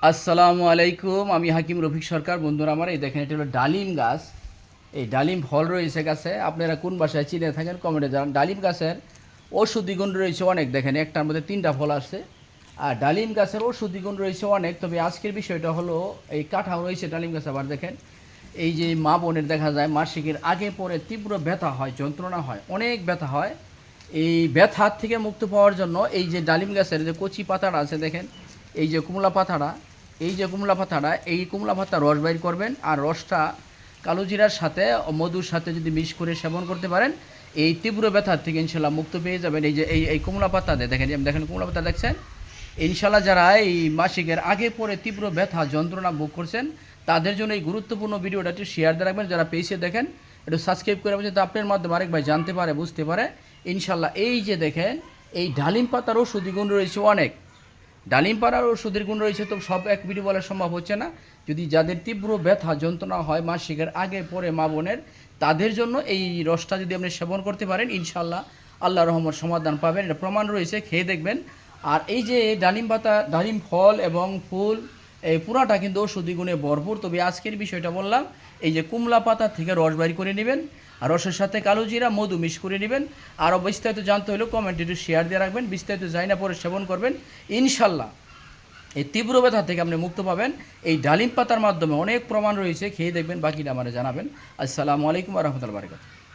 আসসালামু আলাইকুম, আমি হাকিম রফিক সরকার। বন্ধুরা আমার, এই দেখেন, এটা হলো ডালিম গাছ। এই ডালিম ফল রয়েছে গাছে। আপনারা কোন বাসায় চিনে থাকেন কমেন্টে জানান। ডালিম গাছের ঔষধি গুণ রয়েছে অনেক। দেখেন, একটার মধ্যে 3টা ফল আসছে। আর ডালিম গাছের ঔষধি গুণ রয়েছে অনেক। তবে আজকের বিষয়টা হলো, এই কাঁঠাও রয়েছে ডালিম গাছ। আবার দেখেন, এই যে মা বোনের দেখা যায় মাসিকের আগে পরে তীব্র ব্যথা হয়, যন্ত্রণা হয়, অনেক ব্যথা হয়। এই ব্যথার থেকে মুক্ত পাওয়ার জন্য এই যে ডালিম গাছের যে কচি পাতাটা আছে, দেখেন, এই যে কুমলা পাতাটা, এই কুমলা পাতা রস বাইর করবেন। আর রসটা কালো জিরার সাথে মধুর সাথে যদি মিক্স করে সেবন করতে পারেন, এই তীব্র ব্যথার থেকে ইনশাল্লাহ মুক্ত পেয়ে যাবেন। এই যে এই কুমলা পাতা দেখেন, দেখেন কুমলা পাতা দেখছেন। ইনশাল্লাহ যারা এই মাসিকের আগে পরে তীব্র ব্যথা যন্ত্রণা ভোগ করছেন, তাদের জন্য এই গুরুত্বপূর্ণ ভিডিওটা একটু শেয়ার দিয়ে রাখবেন। যারা পেজে দেখেন, একটু সাবস্ক্রাইব করে রাখবেন, যাতে আপনার মাধ্যমে আরেক ভাই জানতে পারে, বুঝতে পারে। ইনশাল্লাহ এই যে দেখেন, এই ডালিম পাতার ওষুধি গুণ রয়েছে অনেক। ডালিম পাতার ওষুধের গুণ রয়েছে, তো সব এক ভিডিও বলা সম্ভব হচ্ছে না। যদি যাদের তীব্র ব্যথা যন্ত্রণা হয় মাসিকের আগে পরে মা বোনের, তাদের জন্য এই রসটা যদি আপনি সেবন করতে পারেন, ইনশাল্লাহ আল্লাহ রহমত সমাধান পাবেন। এটা প্রমাণ রয়েছে, খেয়ে দেখবেন। আর এই যে ডালিম পাতা, ডালিম ফল এবং ফুল, এই পুরাটা কিন্তু ওষুধি গুণে ভরপুর। তবে আজকের বিষয়টা বললাম, এই যে কুমলা পাতা থেকে রস বাইর করে নেবেন, আর রসের সাথে কালো জিরা মধু মিক্স করে নেবেন। আরও বিস্তারিত জানতে হলে কমেন্টে একটু শেয়ার দিয়ে রাখবেন। বিস্তারিত যাই না পরে সেবন করবেন, ইনশাল্লাহ এই তীব্র ব্যথা থেকে আপনি মুক্ত পাবেন। এই ডালিম পাতার মাধ্যমে অনেক প্রমাণ রয়েছে, খেয়ে দেখবেন, বাকিটা আমারে জানাবেন। আসসালামু আলাইকুম ওয়া রাহমাতুল্লাহি ওয়া বারাকাতুহু।